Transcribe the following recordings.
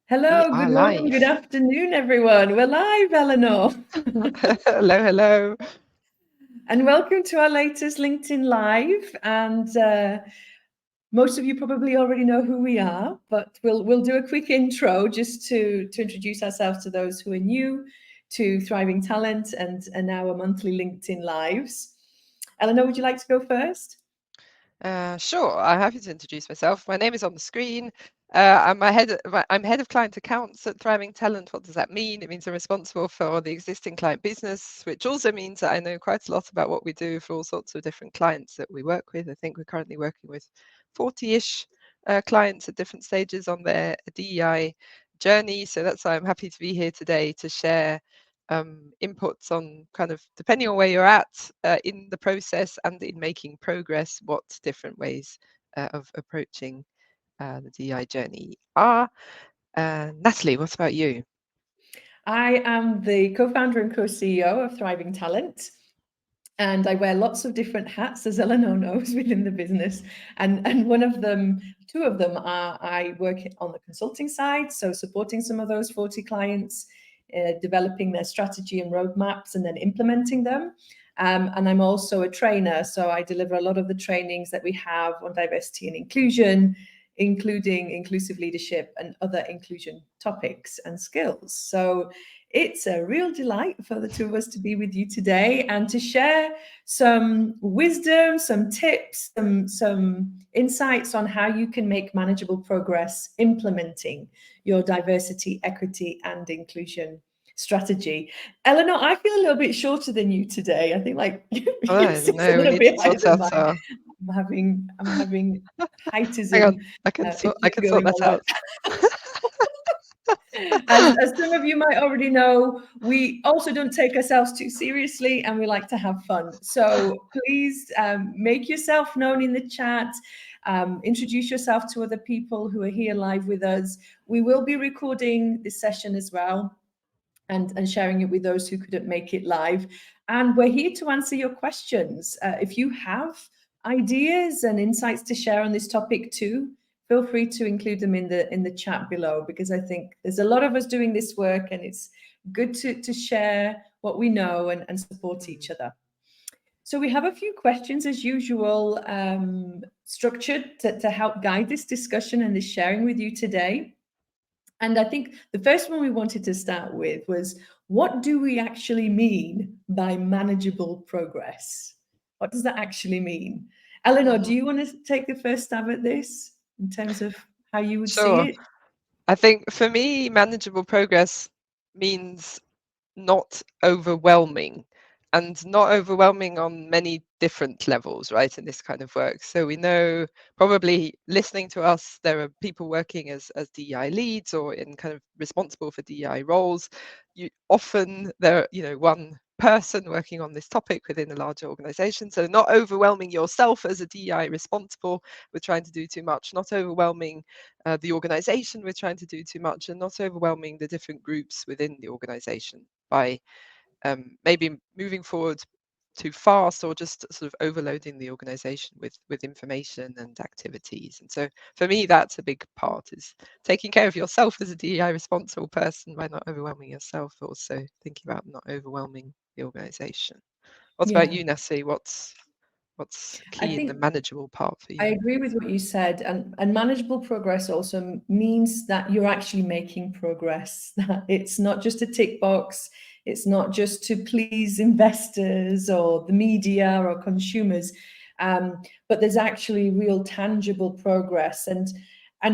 We Hello, are good morning, good live. afternoon, everyone. We're live, Eleanor. Hello, hello. And welcome to our latest LinkedIn Live. And most of you probably already know who we are, but we'll do a quick intro just to introduce ourselves to those who are new to Thriving Talent and our monthly LinkedIn Lives. Eleanor, would you like to go first? Sure, I'm happy to introduce myself. My name is on the screen. I'm head of client accounts at Thriving Talent. What does that mean? It means I'm responsible for the existing client business, which also means that I know quite a lot about what we do for all sorts of different clients that we work with. I think we're currently working with 40-ish clients at different stages on their DEI journey. So that's why I'm happy to be here today to share inputs on kind of depending on where you're at in the process and in making progress, what different ways of approaching the DI journey are. Natalie, what about you? I am the co-founder and co-CEO of Thriving Talent. And I wear lots of different hats, as Eleanor knows, within the business. And one of them, two of them are I work on the consulting side, so supporting some of those 40 clients, developing their strategy and roadmaps and then implementing them. And I'm also a trainer, so I deliver a lot of the trainings that we have on diversity and inclusion, including inclusive leadership and other inclusion topics and skills. So it's a real delight for the two of us to be with you today and to share some wisdom, some tips, some insights on how you can make manageable progress implementing your diversity, equity, and inclusion strategy. Eleanor, I feel a little bit shorter than you today. I think like yours Oh is a no, we little need to bit higher sort than out mine. our. I'm having Hang heightism on, I issues can sort going that on right. out. As some of you might already know, we also don't take ourselves too seriously and we like to have fun. So please make yourself known in the chat. Introduce yourself to other people who are here live with us. We will be recording this session as well and sharing it with those who couldn't make it live. And we're here to answer your questions. If you have ideas and insights to share on this topic too, feel free to include them in the chat below, because I think there's a lot of us doing this work and it's good to share what we know and support each other. So we have a few questions as usual, structured to help guide this discussion and this sharing with you today. And I think the first one we wanted to start with was, what do we actually mean by manageable progress? What does that actually mean? Eleanor, do Mhm. you want to take the first stab at this in terms of how you would see Sure. it? I think for me, manageable progress means not overwhelming, and not overwhelming on many different levels, right, in this kind of work. So we know, probably listening to us, there are people working as DEI leads or in kind of responsible for DEI roles. You often there, one person working on this topic within a larger organization. So not overwhelming yourself as a DEI responsible with trying to do too much, not overwhelming the organization with trying to do too much, and not overwhelming the different groups within the organization by maybe moving forward too fast or just sort of overloading the organization with information and activities. And so for me, that's a big part, is taking care of yourself as a DEI responsible person by not overwhelming yourself, but also thinking about not overwhelming the organization. What about Yeah, you, Nessie? What's I key in the think manageable part for I you? agree with what you said, and manageable progress also means that you're actually making progress. That it's not just a tick box, it's not just to please investors or the media or consumers, but there's actually real tangible progress and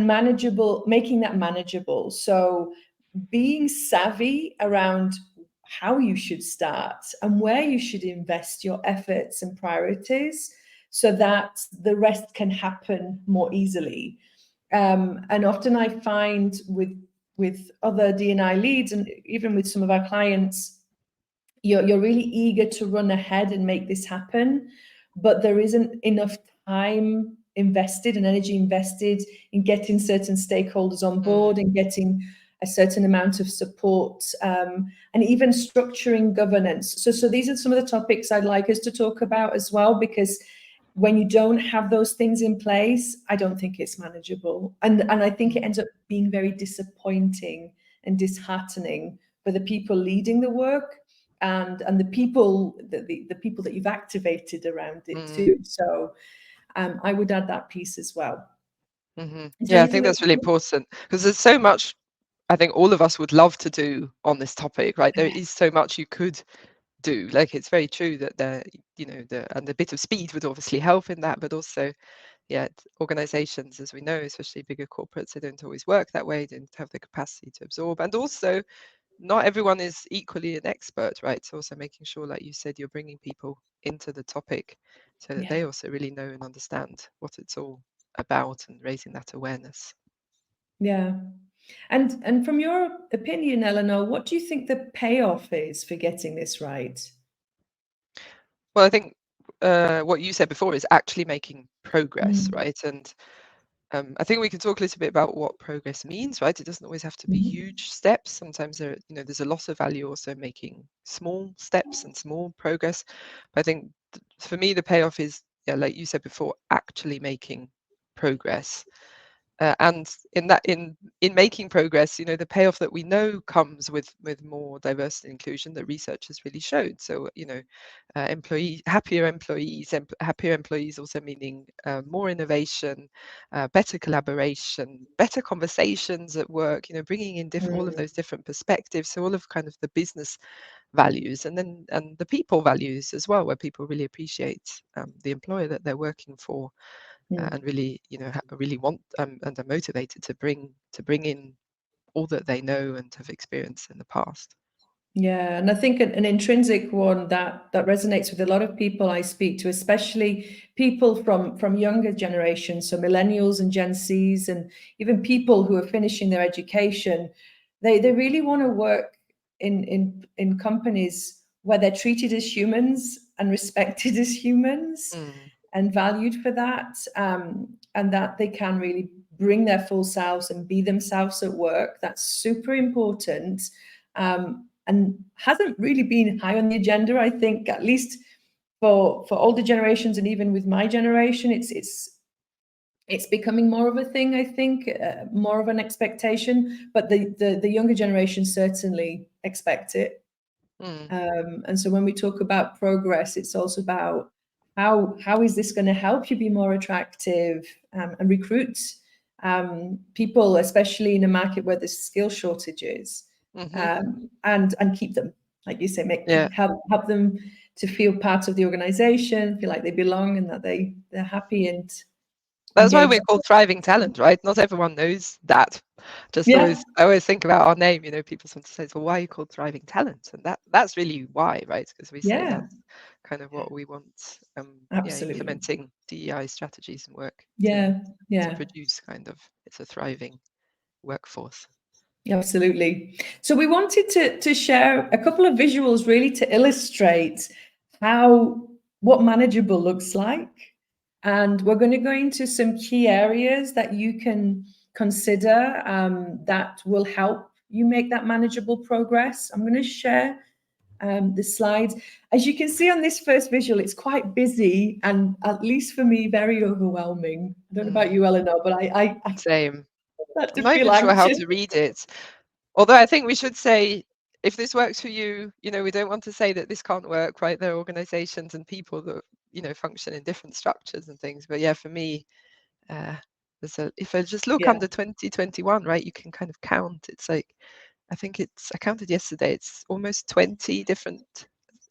manageable, making that manageable. So being savvy around how you should start and where you should invest your efforts and priorities so that the rest can happen more easily. And often I find with other D&I leads and even with some of our clients, you're really eager to run ahead and make this happen, but there isn't enough time invested and energy invested in getting certain stakeholders on board Mm, and getting a certain amount of support, and even structuring governance. So these are some of the topics I'd like us to talk about as well, because when you don't have those things in place, I don't think it's manageable. And I think it ends up being very disappointing and disheartening for the people leading the work and the people the people that you've activated around it too. So I would add that piece as well. Is there Yeah, I anything think that that's really important because there's so much I think all of us would love to do on this topic, right? There is so much you could do. Like it's very true that the bit of speed would obviously help in that, but also, yeah, organizations, as we know, especially bigger corporates, they don't always work that way, don't have the capacity to absorb. And also, not everyone is equally an expert, right? So also making sure, like you said, you're bringing people into the topic so that yeah. they also really know and understand what it's all about and raising that awareness. Yeah. And from your opinion, Eleanor, what do you think the payoff is for getting this right? Well, I think what you said before is actually making progress, Mm. right? And I think we can talk a little bit about what progress means, right? It doesn't always have to be Mhm. huge steps. Sometimes there's a lot of value also making small steps and small progress. But I think for me, the payoff is, yeah, like you said before, actually making progress. And in making progress, the payoff that we know comes with more diversity and inclusion that research has really showed. So happier employees also meaning more innovation, better collaboration, better conversations at work. Bringing in all of Mm. those different perspectives. So all of kind of the business values and the people values as well, where people really appreciate the employer that they're working for Mm. and really really want and are motivated to bring in all that they know and have experienced in the past. Yeah, and I think an intrinsic one that resonates with a lot of people I speak to, especially people from younger generations, so millennials and Gen Zs, and even people who are finishing their education. They really want to work in companies where they're treated as humans and respected as humans Mm, and valued for that, and that they can really bring their full selves and be themselves at work. That's super important, and hasn't really been high on the agenda. I think, at least for older generations, and even with my generation, it's becoming more of a thing. I think more of an expectation, but the younger generation certainly expect it. mm, And so when we talk about progress, it's also about how is this going to help you be more attractive, and recruit people, especially in a market where there's skill shortages, hmm and keep them, like you say, yeah, help them to feel part of the organization, feel like they belong, and that they're happy and that's why we're engaged. called thriving talent, right? Not everyone knows that. Just Yeah, I always think about our name. People sometimes say, well, why are you called thriving talent? And that's really why, right? Because we say yeah, that's kind of what we want, yeah, absolutely. implementing DEI strategies and work to Yeah, yeah. produce kind of, it's a thriving workforce. Absolutely. So we wanted to share a couple of visuals really to illustrate what manageable looks like. And we're going to go into some key areas that you can consider, that will help you make that manageable progress. I'm going to share the slides. As you can see on this first visual, it's quite busy and, at least for me, very overwhelming. I don't know about Mm, you, Eleanor, but I same. start I'm to not feel even sure how anxious. to read it. Although I think we should say, if this works for you, we don't want to say that this can't work, right? There are organizations and people that, function in different structures and things. But yeah, for me, uh, if I just look Yeah. under 2021, right, you can kind of count. It's like, I counted yesterday, it's almost 20 different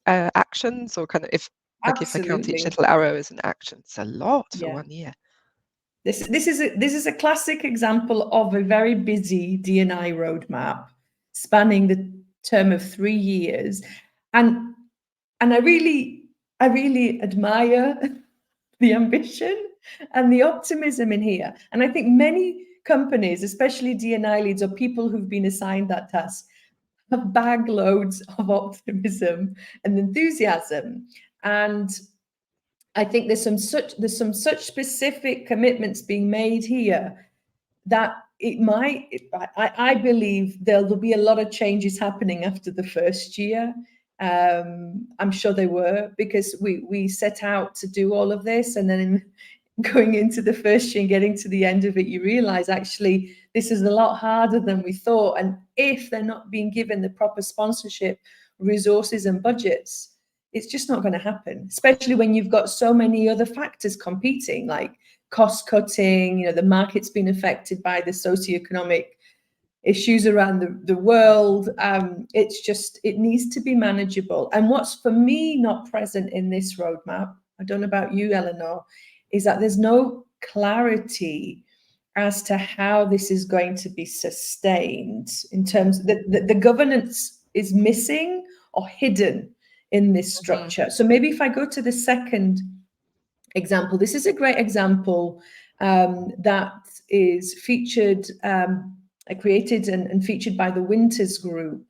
actions, or kind of, if I count each Absolutely. little arrow as an action, it's a lot for Yeah. 1 year. This is a classic example of a very busy D&I roadmap spanning the term of 3 years. And I really admire the ambition and the optimism in here. And I think many companies, especially D&I leads or people who've been assigned that task, have bag loads of optimism and enthusiasm. And I think there's some such specific commitments being made here that I believe there'll be a lot of changes happening after the first year. I'm sure they were, because we set out to do all of this, and then going into the first year and getting to the end of it, you realize actually this is a lot harder than we thought. And if they're not being given the proper sponsorship, resources and budgets, it's just not going to happen, especially when you've got so many other factors competing, like cost cutting, the market's been affected by the socioeconomic issues around the world. It needs to be manageable. And what's for me not present in this roadmap, I don't know about you, Eleanor, is that there's no clarity as to how this is going to be sustained in terms of the governance is missing or hidden in this structure. So maybe if I go to the second example, this is a great example that is featured, created and featured by the Winters Group,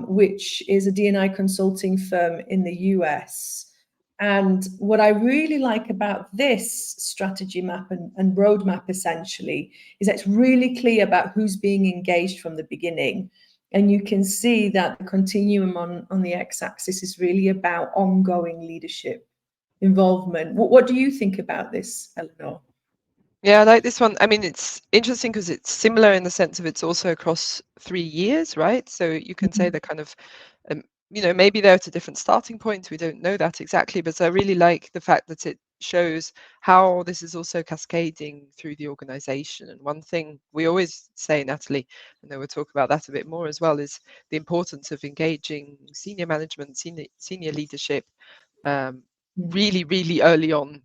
which is a D&I consulting firm in the US. And what I really like about this strategy map and roadmap essentially is that it's really clear about who's being engaged from the beginning. And you can see that the continuum on the x-axis is really about ongoing leadership involvement. What do you think about this, Eleanor? Yeah, I like this one. I mean, it's interesting because it's similar in the sense of it's also across 3 years, right? So you can say they're kind of, maybe they're at a different starting point. We don't know that exactly, but I really like the fact that it shows how this is also cascading through the organization. And one thing we always say, Natalie, and then we'll talk about that a bit more as well, is the importance of engaging senior management, senior leadership, really, really early on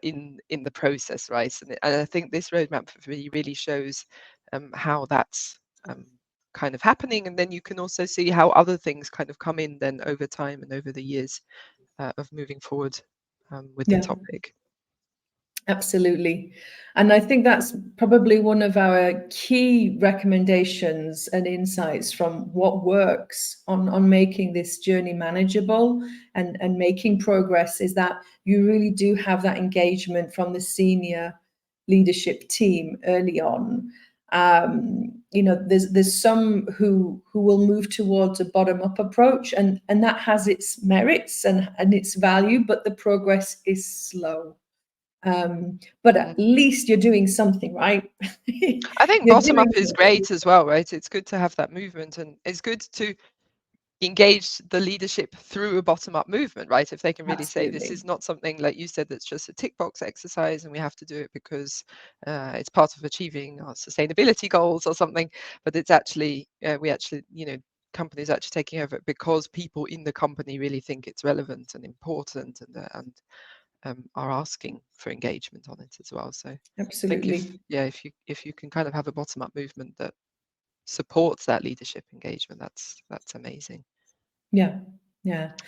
in the process, right? And I think this roadmap for me really shows how that's kind of happening, and then you can also see how other things kind of come in then over time and over the years of moving forward with the topic. Absolutely. And I think that's probably one of our key recommendations and insights from what works on making this journey manageable and making progress, is that you really do have that engagement from the senior leadership team early on. There's some who will move towards a bottom-up approach, and that has its merits and its value, but the progress is slow. But at least you're doing something, right? I think bottom up is great as well, right? It's good to have that movement, and it's good to engage the leadership through a bottom up movement, right? If they can really say this is not something, like you said, that's just a tick box exercise and we have to do it because it's part of achieving our sustainability goals or something, but it's actually, companies actually taking over it because people in the company really think it's relevant and important, and are asking for engagement on it as well. So absolutely, I think if you can kind of have a bottom up movement that supports that leadership engagement, that's amazing. Yeah.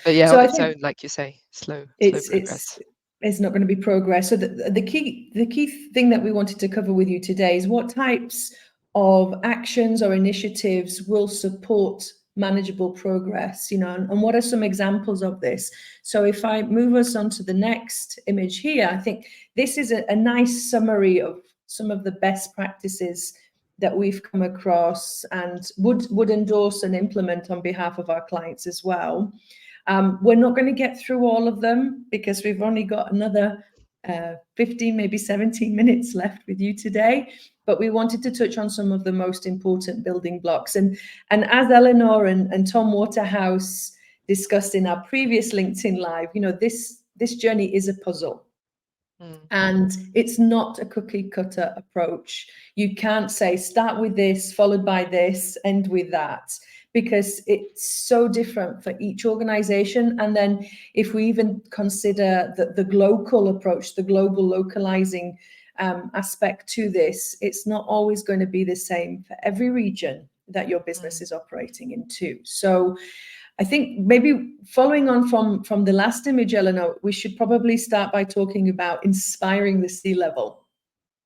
But yeah, so on I its think own, like you say, slow progress. It's not going to be progress. So the key thing that we wanted to cover with you today is what types of actions or initiatives will support manageable progress, and what are some examples of this. So if I move us on to the next image here, I think this is a nice summary of some of the best practices that we've come across and would endorse and implement on behalf of our clients as well. We're not going to get through all of them because we've only got another 15, maybe 17 minutes left with you today, but we wanted to touch on some of the most important building blocks. And as Eleanor and Tom Waterhouse discussed in our previous LinkedIn Live, this journey is a puzzle. And it's not a cookie cutter approach. You can't say start with this, followed by this, end with that, because it's so different for each organization. And then if we even consider the local approach, the global localizing aspect to this, it's not always going to be the same for every region that your business is operating into. So I think maybe following on from the last image, Eleanor, we should probably start by talking about inspiring the C-level.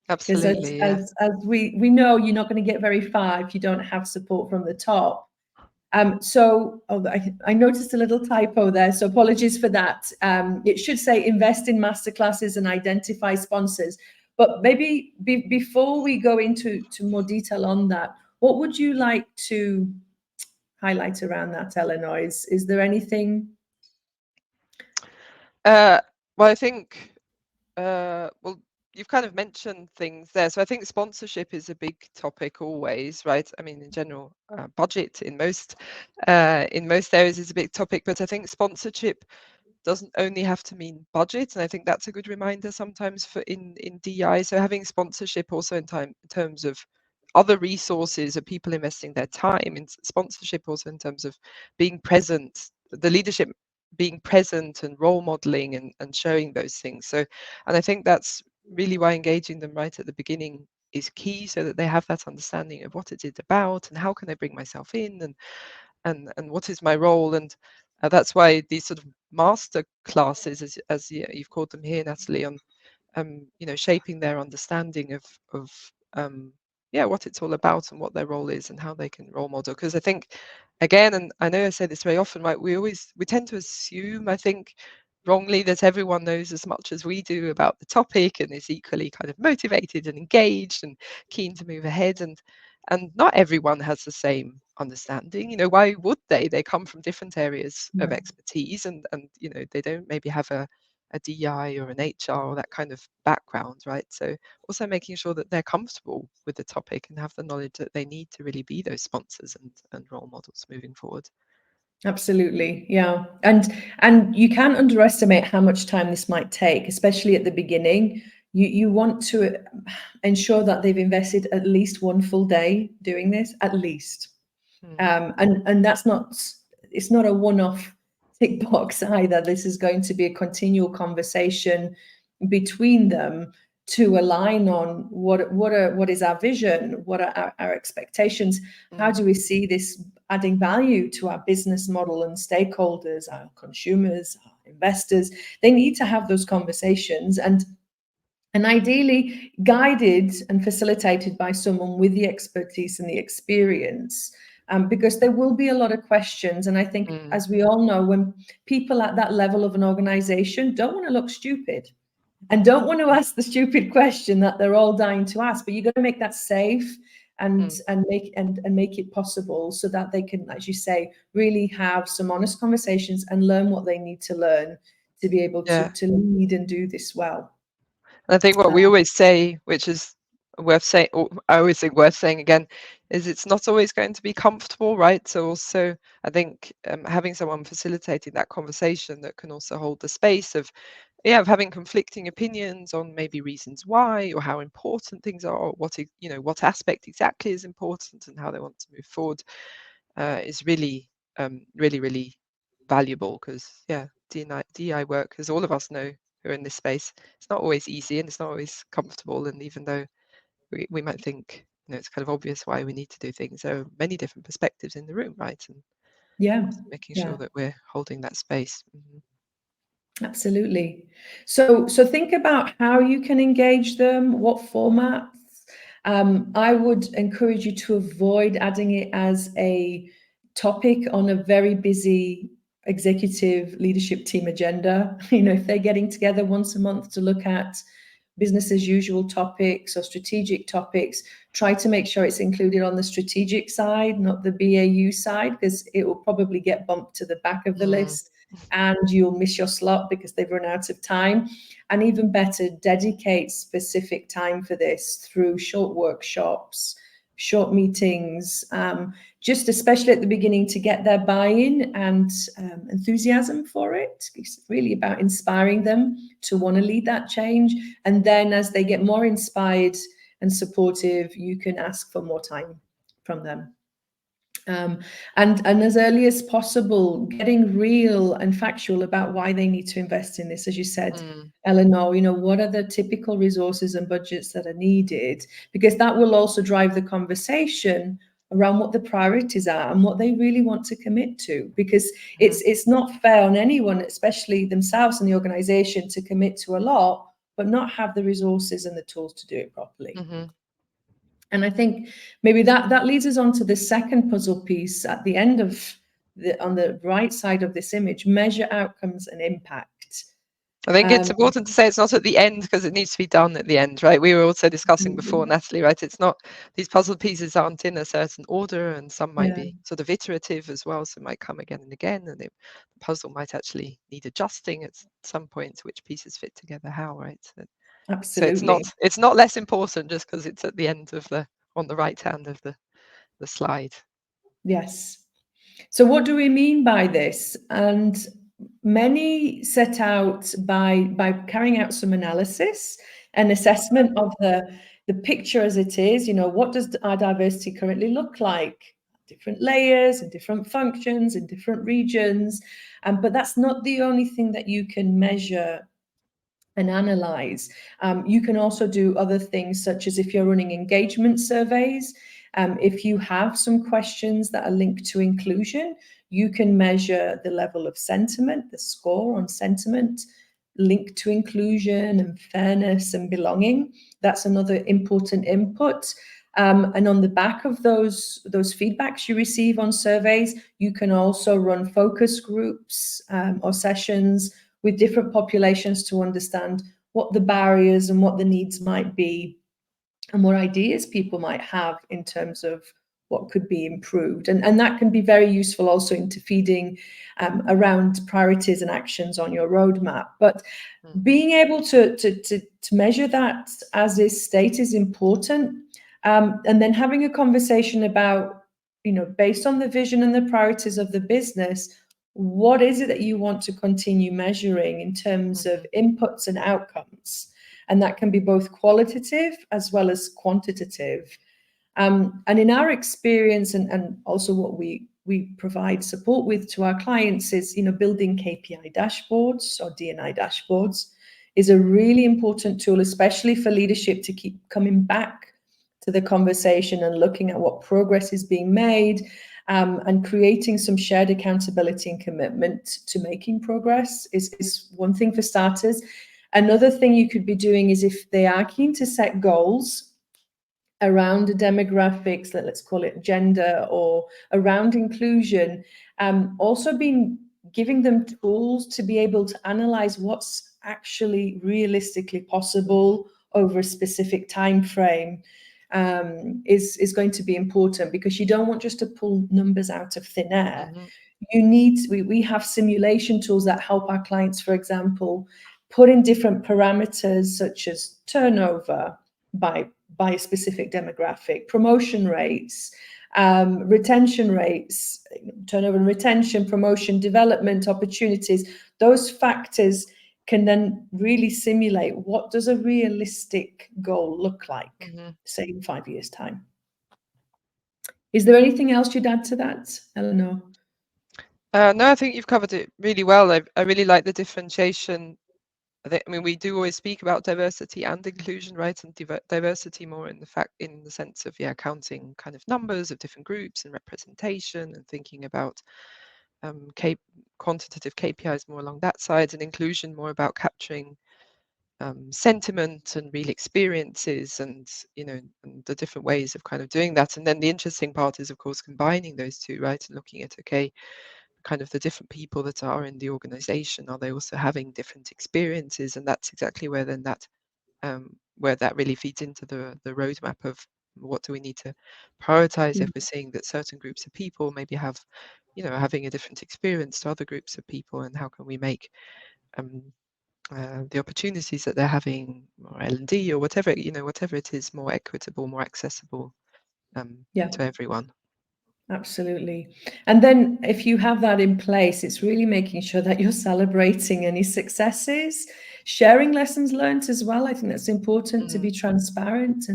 Absolutely, because as we know, you're not going to get very far if you don't have support from the top. I noticed a little typo there, so apologies for that. It should say invest in masterclasses and identify sponsors. But maybe before we go into more detail on that, what would you like to highlight around that, Eleanor? Is there anything? Well, I think, well, you've kind of mentioned things there. So I think sponsorship is a big topic always, right? I mean, in general, budget in most areas is a big topic, but I think sponsorship doesn't only have to mean budget, and I think that's a good reminder sometimes for in DEI. So having sponsorship also in terms of other resources, or people investing their time in sponsorship, also in terms of being present, the leadership being present and role modeling and showing those things. So, and I think that's really why engaging them right at the beginning is key, so that they have that understanding of what it is about and how can I bring myself in, and what is my role. And that's why these sort of master classes, as you've called them here, Natalie, on shaping their understanding of what it's all about and what their role is and how they can role model. Because I think, again, and I know I say this very often, right, we tend to assume, I think wrongly, that everyone knows as much as we do about the topic and is equally kind of motivated and engaged and keen to move ahead, and not everyone has the same understanding. Why would they? They come from different areas of expertise, and they don't maybe have a DI or an HR or that kind of background, right? So also making sure that they're comfortable with the topic and have the knowledge that they need to really be those sponsors and role models moving forward. Absolutely, yeah. And you can't underestimate how much time this might take, especially at the beginning. You want to ensure that they've invested at least one full day doing this, at least. And that's it's not a one-off tick box either. This is going to be a continual conversation between them to align on what is our vision, what are our expectations, how do we see this adding value to our business model and stakeholders, our consumers, our investors. They need to have those conversations, and ideally guided and facilitated by someone with the expertise and the experience, because there will be a lot of questions. And I think, as we all know, when people at that level of an organization don't want to look stupid and don't want to ask the stupid question that they're all dying to ask, but you've got to make that safe and make it possible, so that they can, as you say, really have some honest conversations and learn what they need to learn to be able to lead and do this well. And I think what we always say, which is worth saying, or I always think worth saying again, is it's not always going to be comfortable, right? So also, I think having someone facilitating that conversation that can also hold the space of having conflicting opinions on maybe reasons why, or how important things are, or what aspect exactly is important and how they want to move forward, is really, really valuable. Because DEI work, as all of us know who are in this space, it's not always easy and it's not always comfortable. And even though we might think it's kind of obvious why we need to do things, there are many different perspectives in the room, right? And making sure that we're holding that space. Absolutely. So think about how you can engage them, what formats. I would encourage you to avoid adding it as a topic on a very busy executive leadership team agenda. If they're getting together once a month to look at business as usual topics or strategic topics, try to make sure it's included on the strategic side, not the BAU side, because it will probably get bumped to the back of the list and you'll miss your slot because they've run out of time. And even better, dedicate specific time for this through short workshops, short meetings, just especially at the beginning, to get their buy-in and enthusiasm for it. It's really about inspiring them to want to lead that change. And then as they get more inspired and supportive, you can ask for more time from them. And as early as possible, getting real and factual about why they need to invest in this. As you said, Eleanor, what are the typical resources and budgets that are needed? Because that will also drive the conversation around what the priorities are and what they really want to commit to. Because it's not fair on anyone, especially themselves and the organization, to commit to a lot, but not have the resources and the tools to do it properly. And I think maybe that leads us on to the second puzzle piece at the end of on the right side of this image: measure outcomes and impact. I think it's important to say it's not at the end, because it needs to be done at the end, right? We were also discussing before, Natalie, right? It's not, these puzzle pieces aren't in a certain order, and some might be sort of iterative as well, so it might come again and again, and the puzzle might actually need adjusting at some point, which pieces fit together how, right? So it's not less important just because it's at the end of on the right hand of the slide. Yes. So what do we mean by this? And many set out by carrying out some analysis and assessment of the picture as it is. You know, what does our diversity currently look like? Different layers and different functions in different regions. But that's not the only thing that you can measure and analyze. You can also do other things, such as if you're running engagement surveys, if you have some questions that are linked to inclusion, you can measure the level of sentiment, the score on sentiment linked to inclusion and fairness and belonging. That's another important input. And on the back of those feedbacks you receive on surveys, you can also run focus groups or sessions with different populations to understand what the barriers and what the needs might be, and what ideas people might have in terms of what could be improved. And that can be very useful also into feeding around priorities and actions on your roadmap. But being able to measure that as is state is important. And then having a conversation about, you know, based on the vision and the priorities of the business, what is it that you want to continue measuring in terms of inputs and outcomes? And that can be both qualitative as well as quantitative. And in our experience, and also what we provide support with to our clients is, you know, building KPI dashboards or D&I dashboards is a really important tool, especially for leadership to keep coming back to the conversation and looking at what progress is being made, and creating some shared accountability and commitment to making progress is one thing for starters. Another thing you could be doing is, if they are keen to set goals around the demographics, let's call it gender, or around inclusion, also giving them tools to be able to analyze what's actually realistically possible over a specific time frame, is going to be important, because you don't want just to pull numbers out of thin air. You need, we have simulation tools that help our clients, for example, put in different parameters such as turnover by a specific demographic, promotion rates, retention rates, turnover and retention, promotion, development opportunities. Those factors can then really simulate what does a realistic goal look like, say in 5 years' time. Is there anything else you'd add to that, Eleanor? No, I think you've covered it really well. I really like the differentiation. I mean, we do always speak about diversity and inclusion, right? And diversity more in the sense of, counting kind of numbers of different groups and representation, and thinking about quantitative KPIs more along that side, and inclusion more about capturing sentiment and real experiences, and and the different ways of kind of doing that. And then the interesting part is, of course, combining those two, right? And looking at, okay, kind of the different people that are in the organization, are they also having different experiences? And that's exactly where then that where that really feeds into the roadmap of what do we need to prioritize if we're seeing that certain groups of people maybe have having a different experience to other groups of people, and how can we make the opportunities that they're having, or L&D, or whatever whatever it is, more equitable, more accessible to everyone. Absolutely. And then if you have that in place, it's really making sure that you're celebrating any successes, sharing lessons learned as well. I think that's important, to be transparent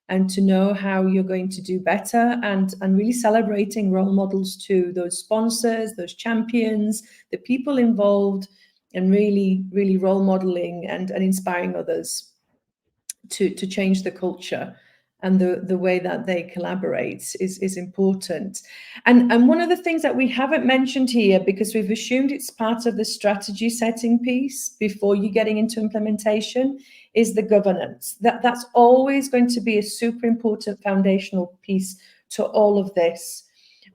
and to know how you're going to do better, and really celebrating role models too, those sponsors, those champions, the people involved, and really role modeling and inspiring others to change the culture. And the way that they collaborate is important. And one of the things that we haven't mentioned here, because we've assumed it's part of the strategy setting piece before you getting into implementation, is the governance. That's always going to be a super important foundational piece to all of this,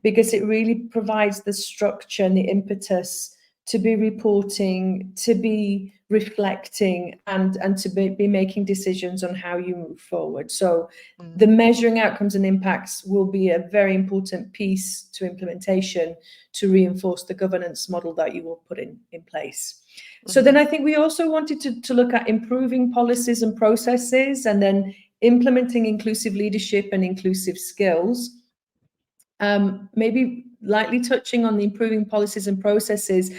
because it really provides the structure and the impetus to be reporting, to be reflecting, and to be making decisions on how you move forward. So the measuring outcomes and impacts will be a very important piece to implementation to reinforce the governance model that you will put in place. So then I think we also wanted to look at improving policies and processes, and then implementing inclusive leadership and inclusive skills. Maybe lightly touching on the improving policies and processes.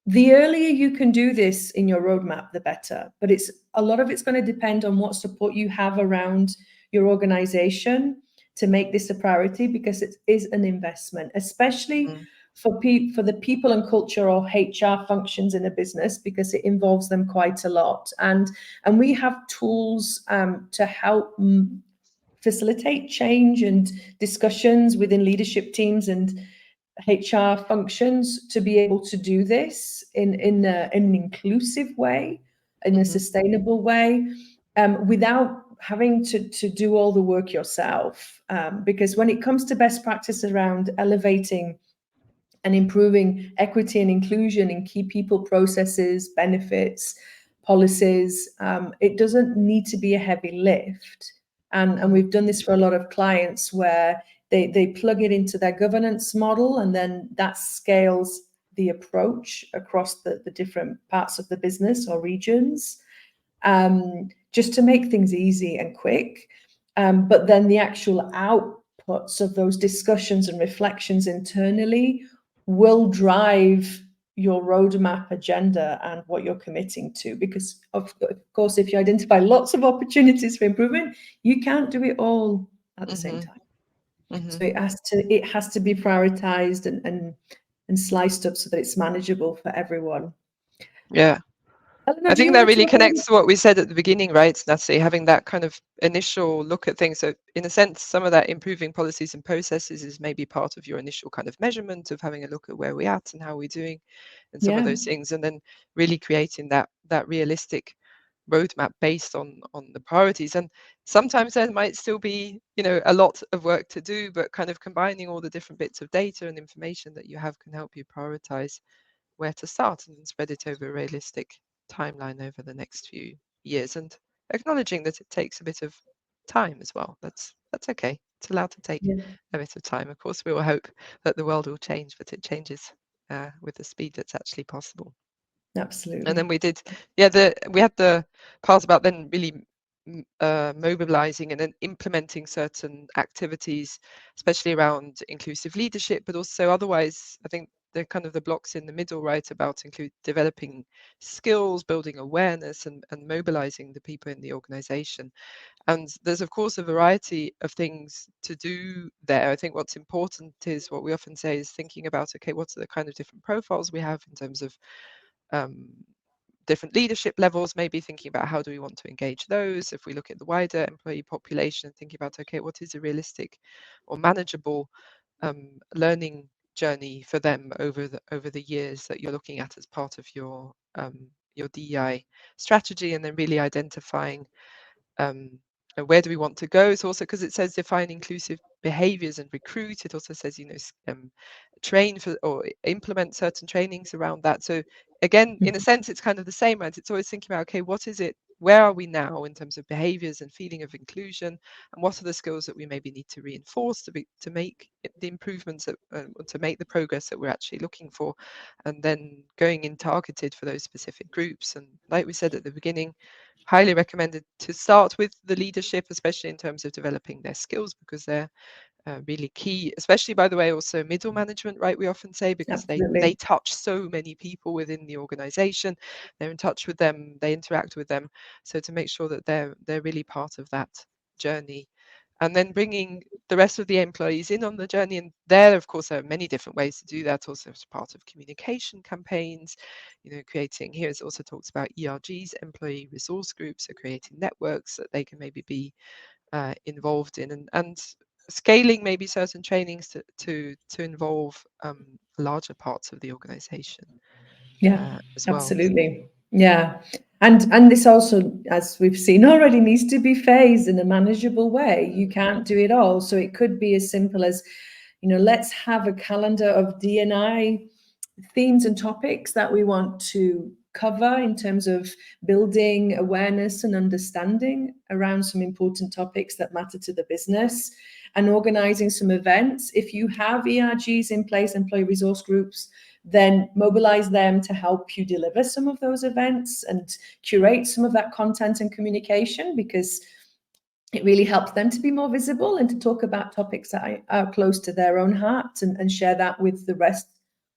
The earlier you can do this in your roadmap, the better. But a lot of it's going to depend on what support you have around your organization to make this a priority, because it is an investment, especially for the people and culture or HR functions in a business, because it involves them quite a lot. And we have tools to help facilitate change and discussions within leadership teams and HR functions to be able to do this in an inclusive way, in a sustainable way, without having to do all the work yourself. Because when it comes to best practice around elevating and improving equity and inclusion in key people, processes, benefits, policies, it doesn't need to be a heavy lift. And we've done this for a lot of clients where they plug it into their governance model, and then that scales the approach across the different parts of the business or regions, just to make things easy and quick. But then the actual outputs of those discussions and reflections internally will drive your roadmap agenda and what you're committing to. Because of course, if you identify lots of opportunities for improvement, you can't do it all at the same time. So it has to be prioritized and sliced up so that it's manageable for everyone. Yeah. I think that really connects to what we said at the beginning, right, Natalie, having that kind of initial look at things. So in a sense, some of that improving policies and processes is maybe part of your initial kind of measurement of having a look at where we're at and how we're doing and some of those things, and then really creating that realistic roadmap based on the priorities. And sometimes there might still be, you know, a lot of work to do, but kind of combining all the different bits of data and information that you have can help you prioritize where to start and then spread it over a realistic timeline over the next few years, and acknowledging that it takes a bit of time as well. That's okay. It's allowed to take a bit of time. Of course, we will hope that the world will change, but it changes with the speed that's actually possible. Absolutely. And then we did, we had the part about then really mobilizing and then implementing certain activities, especially around inclusive leadership, but also otherwise, I think the kind of the blocks in the middle, right, about developing skills, building awareness, and mobilizing the people in the organization. And there's of course a variety of things to do there. I think what's important is what we often say is thinking about, okay, what's the kind of different profiles we have in terms of different leadership levels, maybe thinking about how do we want to engage those. If we look at the wider employee population, thinking about, okay, what is a realistic or manageable learning journey for them over the years that you're looking at as part of your DEI strategy, and then really identifying where do we want to go. It's also because it says define inclusive behaviors and recruit. It also says, you know, train for or implement certain trainings around that. So again, in a sense, it's kind of the same, right? It's always thinking about, okay, what is it? Where are we now in terms of behaviors and feeling of inclusion, and what are the skills that we maybe need to reinforce to make the improvements that, to make the progress that we're actually looking for, and then going in targeted for those specific groups. And like we said at the beginning, highly recommended to start with the leadership, especially in terms of developing their skills, because they're really key, especially, by the way, also middle management, right, we often say, because they touch so many people within the organization. They're in touch with them, they interact with them, so to make sure that they're really part of that journey, and then bringing the rest of the employees in on the journey. And there, of course, there are many different ways to do that, also as part of communication campaigns, you know, creating, here it also talks about ERGs, employee resource groups, so creating networks that they can maybe be involved in, and scaling maybe certain trainings to involve larger parts of the organization. As well. Absolutely. Yeah. And this also, as we've seen already, needs to be phased in a manageable way. You can't do it all. So it could be as simple as, you know, let's have a calendar of D&I themes and topics that we want to cover in terms of building awareness and understanding around some important topics that matter to the business, and organizing some events. If you have ERGs in place, employee resource groups, then mobilize them to help you deliver some of those events and curate some of that content and communication, because it really helps them to be more visible and to talk about topics that are close to their own heart, and share that with the rest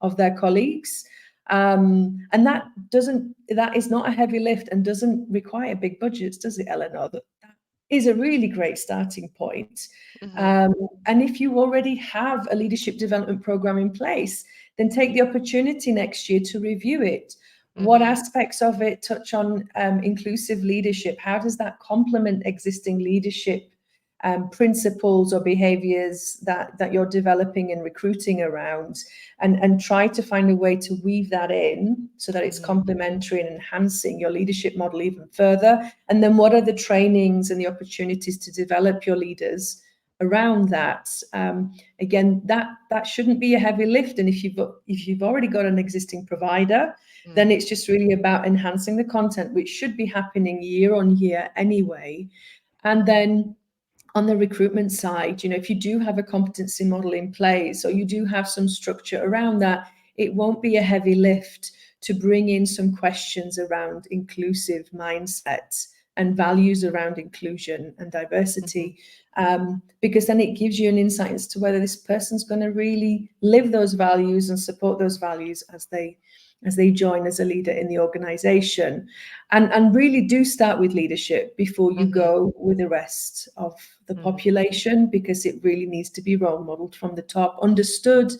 of their colleagues. And that is not a heavy lift and doesn't require big budgets, does it, Eleanor? That is a really great starting point. And if you already have a leadership development program in place, then take the opportunity next year to review it. What aspects of it touch on inclusive leadership? How does that complement existing leadership principles or behaviors that you're developing and recruiting around, and try to find a way to weave that in so that it's complementary and enhancing your leadership model even further? And then what are the trainings and the opportunities to develop your leaders around that? Again, that shouldn't be a heavy lift. And if you've already got an existing provider, then it's just really about enhancing the content, which should be happening year on year anyway. And then on the recruitment side, if you do have a competency model in place, or you do have some structure around that, it won't be a heavy lift to bring in some questions around inclusive mindsets and values around inclusion and diversity, because then it gives you an insight as to whether this person's going to really live those values and support those values as they join as a leader in the organization. And really do start with leadership before you go with the rest of the population, because it really needs to be role modeled from the top, understood,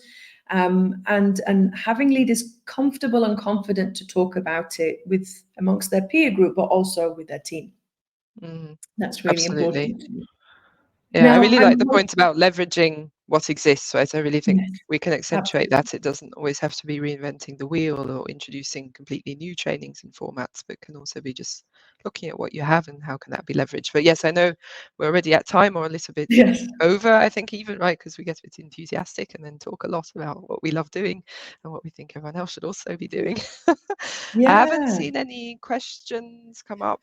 and having leaders comfortable and confident to talk about it with amongst their peer group, but also with their team. That's really important. Yeah, now, I really like the point about leveraging what exists, right? I really think we can accentuate that. It doesn't always have to be reinventing the wheel or introducing completely new trainings and formats, but can also be just looking at what you have and how can that be leveraged. But yes, I know we're already at time, or a little bit over, I think, even, right? Because we get a bit enthusiastic and then talk a lot about what we love doing and what we think everyone else should also be doing. I haven't seen any questions come up.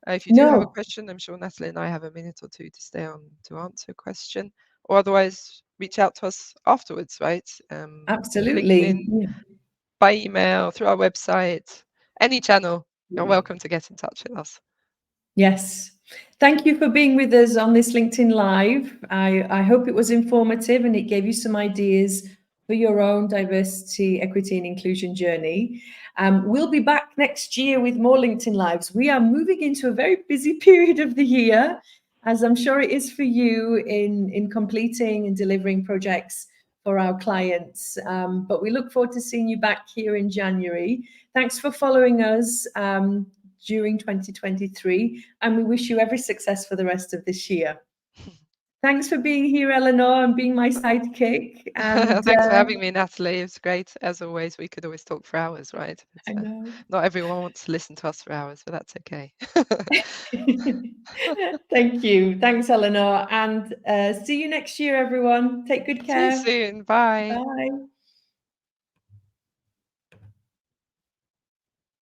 If you do have a question, I'm sure Natalie and I have a minute or two to stay on to answer a question, or otherwise reach out to us afterwards, right? Absolutely. LinkedIn, by email, through our website, any channel. You're welcome to get in touch with us. Yes. Thank you for being with us on this LinkedIn Live. I hope it was informative and it gave you some ideas for your own diversity, equity, and inclusion journey. We'll be back next year with more LinkedIn Lives. We are moving into a very busy period of the year, as I'm sure it is for you in completing and delivering projects for our clients. But we look forward to seeing you back here in January. Thanks for following us during 2023, and we wish you every success for the rest of this year. Thanks for being here, Eleanor, and being my sidekick. And thanks for having me, Natalie. It's great. As always, we could always talk for hours, right? I know. Not everyone wants to listen to us for hours, but that's okay. Thank you. Thanks, Eleanor. And see you next year, everyone. Take good care. See you soon. Bye. Bye.